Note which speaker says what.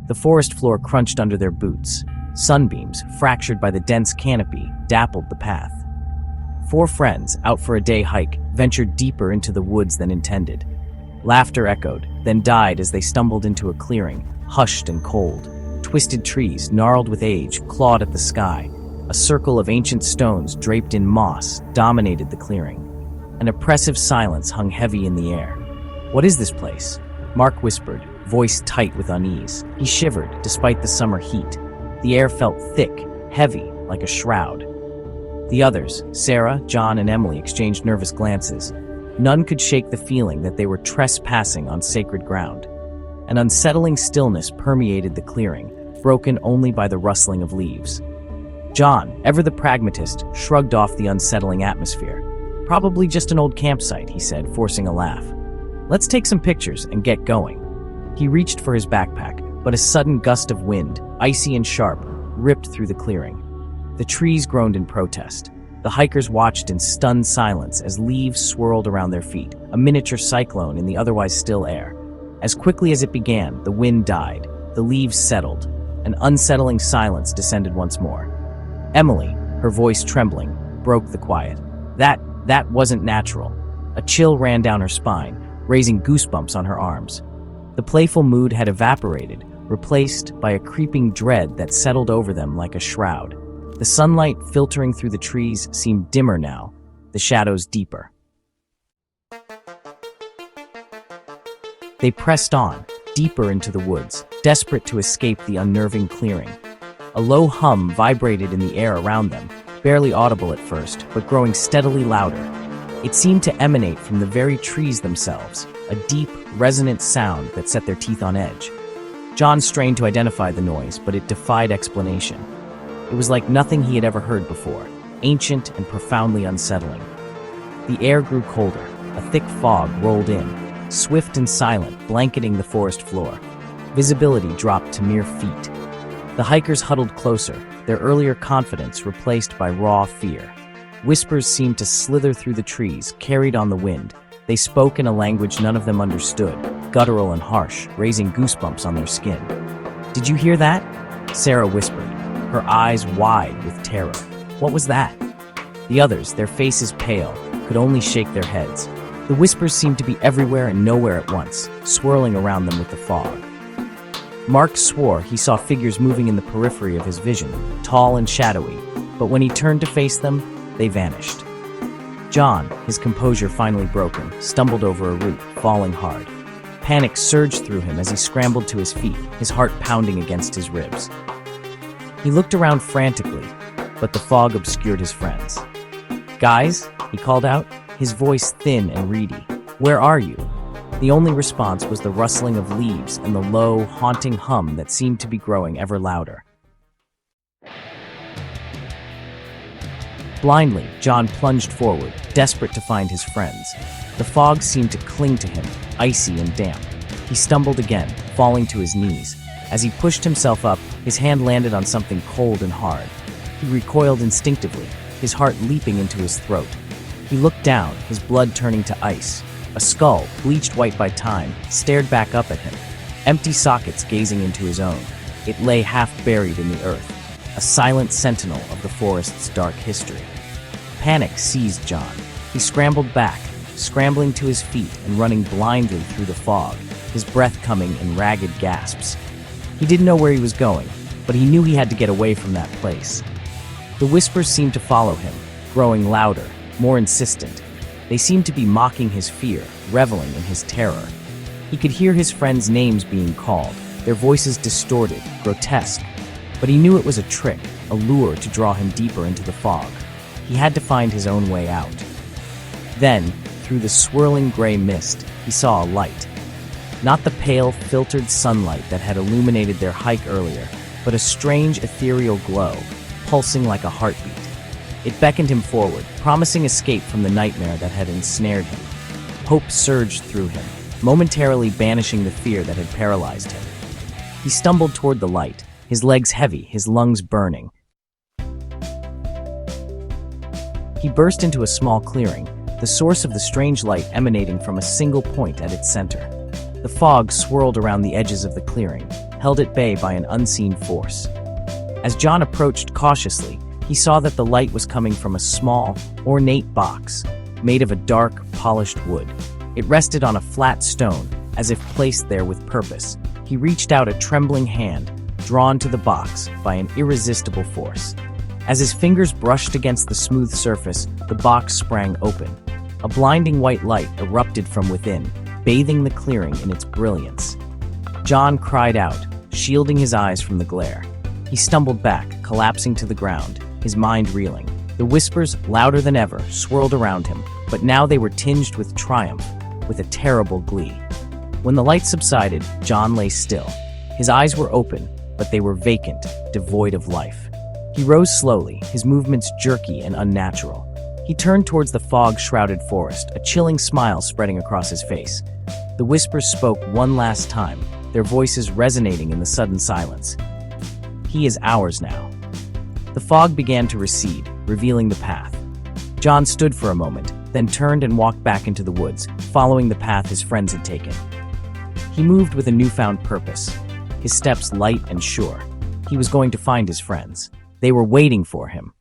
Speaker 1: The forest floor crunched under their boots. Sunbeams, fractured by the dense canopy, dappled the path. 4 friends, out for a day hike, ventured deeper into the woods than intended. Laughter echoed, then died as they stumbled into a clearing, hushed and cold. Twisted trees, gnarled with age, clawed at the sky. A circle of ancient stones draped in moss dominated the clearing. An oppressive silence hung heavy in the air. "What is this place?" Mark whispered, voice tight with unease. He shivered, despite the summer heat. The air felt thick, heavy, like a shroud. The others, Sarah, John, and Emily, exchanged nervous glances. None could shake the feeling that they were trespassing on sacred ground. An unsettling stillness permeated the clearing, broken only by the rustling of leaves. John, ever the pragmatist, shrugged off the unsettling atmosphere. "Probably just an old campsite," he said, forcing a laugh. "Let's take some pictures and get going." He reached for his backpack, but a sudden gust of wind, icy and sharp, ripped through the clearing. The trees groaned in protest. The hikers watched in stunned silence as leaves swirled around their feet, a miniature cyclone in the otherwise still air. As quickly as it began, the wind died, the leaves settled. An unsettling silence descended once more. Emily, her voice trembling, broke the quiet. That wasn't natural. A chill ran down her spine, raising goosebumps on her arms. The playful mood had evaporated, replaced by a creeping dread that settled over them like a shroud. The sunlight filtering through the trees seemed dimmer now, the shadows deeper. They pressed on, deeper into the woods, desperate to escape the unnerving clearing. A low hum vibrated in the air around them, barely audible at first, but growing steadily louder. It seemed to emanate from the very trees themselves, a deep, resonant sound that set their teeth on edge. John strained to identify the noise, but it defied explanation. It was like nothing he had ever heard before, ancient and profoundly unsettling. The air grew colder. A thick fog rolled in, swift and silent, blanketing the forest floor. Visibility dropped to mere feet. The hikers huddled closer, their earlier confidence replaced by raw fear. Whispers seemed to slither through the trees, carried on the wind. They spoke in a language none of them understood, guttural and harsh, raising goosebumps on their skin. "Did you hear that?" Sarah whispered, her eyes wide with terror. "What was that?" The others, their faces pale, could only shake their heads. The whispers seemed to be everywhere and nowhere at once, swirling around them with the fog. Mark swore he saw figures moving in the periphery of his vision, tall and shadowy, but when he turned to face them, they vanished. John, his composure finally broken, stumbled over a root, falling hard. Panic surged through him as he scrambled to his feet, his heart pounding against his ribs. He looked around frantically, but the fog obscured his friends. "Guys," he called out, his voice thin and reedy. "Where are you?" The only response was the rustling of leaves and the low, haunting hum that seemed to be growing ever louder. Blindly, John plunged forward, desperate to find his friends. The fog seemed to cling to him, icy and damp. He stumbled again, falling to his knees. As he pushed himself up, his hand landed on something cold and hard. He recoiled instinctively, his heart leaping into his throat. He looked down, his blood turning to ice. A skull, bleached white by time, stared back up at him, empty sockets gazing into his own. It lay half buried in the earth, a silent sentinel of the forest's dark history. Panic seized John. He scrambled back, scrambling to his feet and running blindly through the fog, his breath coming in ragged gasps. He didn't know where he was going, but he knew he had to get away from that place. The whispers seemed to follow him, growing louder, more insistent. They seemed to be mocking his fear, reveling in his terror. He could hear his friends' names being called, their voices distorted, grotesque. But he knew it was a trick, a lure to draw him deeper into the fog. He had to find his own way out. Then, through the swirling gray mist, he saw a light. Not the pale, filtered sunlight that had illuminated their hike earlier, but a strange, ethereal glow, pulsing like a heartbeat. It beckoned him forward, promising escape from the nightmare that had ensnared him. Hope surged through him, momentarily banishing the fear that had paralyzed him. He stumbled toward the light, his legs heavy, his lungs burning. He burst into a small clearing, the source of the strange light emanating from a single point at its center. The fog swirled around the edges of the clearing, held at bay by an unseen force. As John approached cautiously, he saw that the light was coming from a small, ornate box made of a dark, polished wood. It rested on a flat stone, as if placed there with purpose. He reached out a trembling hand, drawn to the box by an irresistible force. As his fingers brushed against the smooth surface, the box sprang open. A blinding white light erupted from within, bathing the clearing in its brilliance. John cried out, shielding his eyes from the glare. He stumbled back, collapsing to the ground, his mind reeling. The whispers, louder than ever, swirled around him, but now they were tinged with triumph, with a terrible glee. When the light subsided, John lay still. His eyes were open, but they were vacant, devoid of life. He rose slowly, his movements jerky and unnatural. He turned towards the fog-shrouded forest, a chilling smile spreading across his face. The whispers spoke one last time, their voices resonating in the sudden silence. He is ours now. The fog began to recede, revealing the path. John stood for a moment, then turned and walked back into the woods, following the path his friends had taken. He moved with a newfound purpose, his steps light and sure. He was going to find his friends. They were waiting for him.